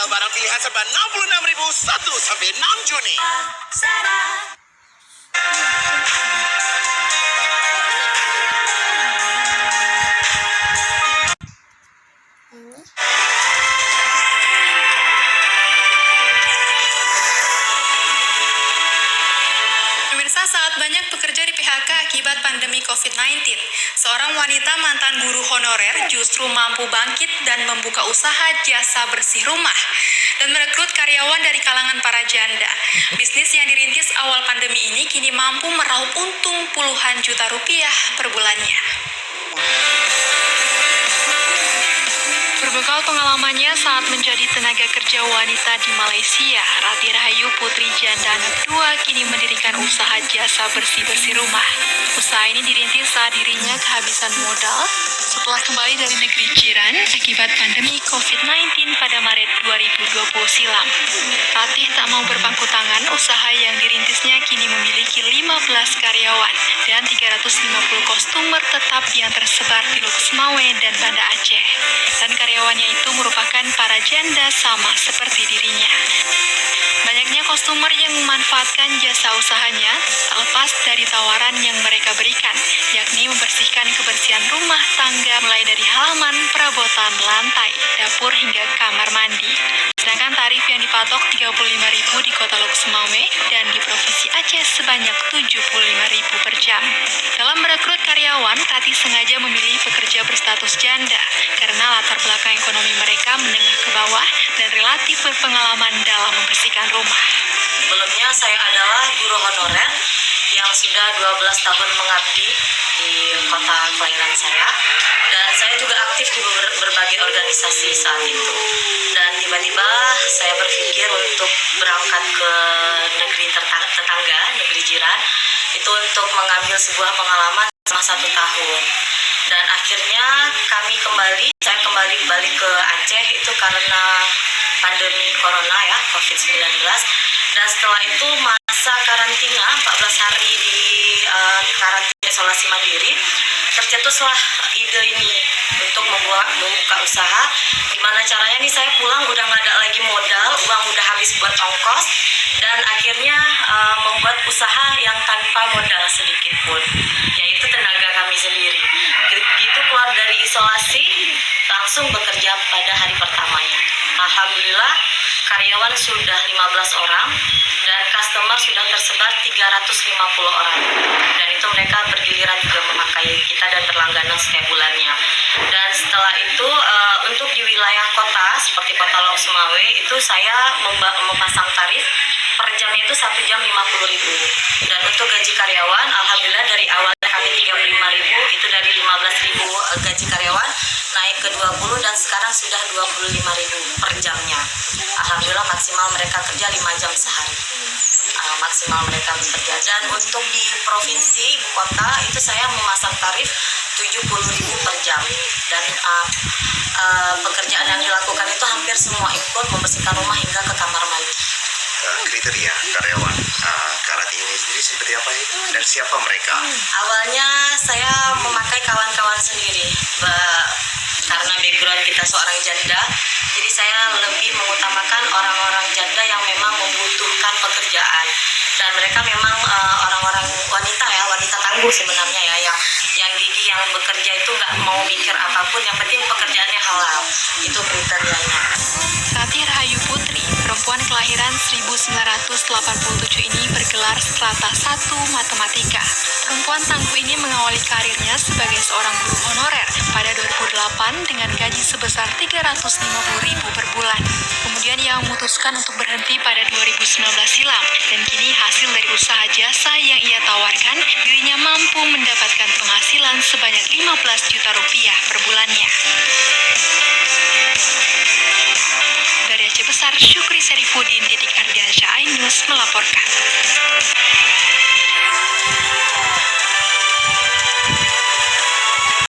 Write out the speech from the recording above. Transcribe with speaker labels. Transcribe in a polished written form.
Speaker 1: spesial barang pilihan serba 66.000 1 sampai 6 Juni.
Speaker 2: Pemirsa, sangat banyak pekerja di PHK akibat pandemi COVID-19. Seorang wanita mantan guru honorer justru mampu bangkit dan membuka usaha jasa bersih rumah dan merekrut karyawan dari kalangan para janda. Bisnis yang dirintis awal pandemi ini kini mampu meraup untung puluhan juta rupiah per bulannya. Berbekal pengalamannya saat menjadi tenaga kerja wanita di Malaysia, Rati Rahayu Putri Janda anak 2 kini mendirikan usaha jasa bersih-bersih rumah. Usaha ini dirintis saat dirinya kehabisan modal setelah kembali dari negeri jiran akibat pandemi COVID-19 pada Maret 2020 silam. Ratih tak mau berpangku tangan, usaha yang dirintisnya kini memiliki 15 karyawan dan 350 kostumer tetap yang tersebar di Luxmawe dan Banda Aceh. Dan karyawannya itu merupakan para janda sama seperti dirinya. Banyaknya kostumer yang memanfaatkan jasa usahanya tak lepas dari tawaran yang mereka berikan, yakni membersihkan kebersihan rumah tangga mulai dari halaman, perabotan, lantai, dapur hingga kamar mandi. Sedangkan tarif yang dipatok 35.000 di kota Luxmawe dan di Provinsi Aceh sebanyak 75.000 per jam. Dalam merekrut karyawan, Rati sengaja memilih pekerja berstatus janda karena latar belakang ekonomi mereka menengah ke bawah dan relatif berpengalaman dalam membersihkan rumah.
Speaker 3: Sebelumnya saya adalah guru honorer yang sudah 12 tahun mengabdi di kota kelahiran saya, dan saya juga aktif di berbagai organisasi saat itu. Dan tiba-tiba saya berpikir untuk berangkat ke negeri tetangga, negeri jiran, itu untuk mengambil sebuah pengalaman selama 1 tahun. Dan akhirnya saya kembali balik ke Aceh itu karena pandemi corona ya, COVID-19. Dan setelah itu masa karantina 14 hari di karantina isolasi mandiri, tercetuslah ide ini untuk membuka usaha. Gimana caranya nih, saya pulang udah nggak ada lagi modal, uang udah habis buat ongkos, dan akhirnya membuat usaha yang tanpa modal sedikit pun, yaitu tenaga kami sendiri. Gitu keluar dari isolasi, langsung bekerja pada hari pertamanya. Alhamdulillah, karyawan sudah 15 orang dan customer sudah tersebar 350 orang. Dan itu mereka bergiliran juga memakai kita dan berlangganan setiap bulannya. Dan setelah itu untuk di wilayah kota seperti kota Luxmawe itu saya memasang tarif per jamnya itu 1 jam 50.000. Dan untuk gaji karyawan, alhamdulillah dari awal kami 35.000, itu dari 15.000 gaji karyawan naik ke 20 dan sekarang sudah 25.000 per jamnya. Alhamdulillah maksimal mereka kerja 5 jam sehari. Maksimal mereka bekerja. Dan untuk di provinsi ibu kota itu saya memasang tarif 70.000 per jam. Dan pekerjaan yang dilakukan itu hampir semua ikut membersihkan rumah hingga ke kamar mandi.
Speaker 1: Kriteria karyawan Rati ini sendiri seperti apa itu dan siapa mereka?
Speaker 3: Awalnya saya memakai kawan-kawan sendiri, karena background kita seorang janda, jadi saya lebih mengutamakan orang-orang janda yang memang membutuhkan pekerjaan. Dan mereka memang orang-orang wanita tangguh sebenarnya ya, yang gigih, yang bekerja itu nggak mau mikir apapun, yang penting pekerjaannya halal. Itu kriterianya.
Speaker 2: Rati Rahayu Putri, perempuan kelahiran 1987 ini bergelar strata 1 matematika. Perempuan tangguh ini mengawali karirnya sebagai seorang guru honorer pada 2008 dengan gaji sebesar 350.000 per bulan. Kemudian ia memutuskan untuk berhenti pada 2019 silam, dan kini hasil dari usaha jasa yang ia tawarkan, dirinya mampu mendapatkan penghasilan sebanyak 15 juta rupiah per bulannya. Dari Aceh Besar, Syukri Serifuddin, Titik Ardiansyah, iNews melaporkan.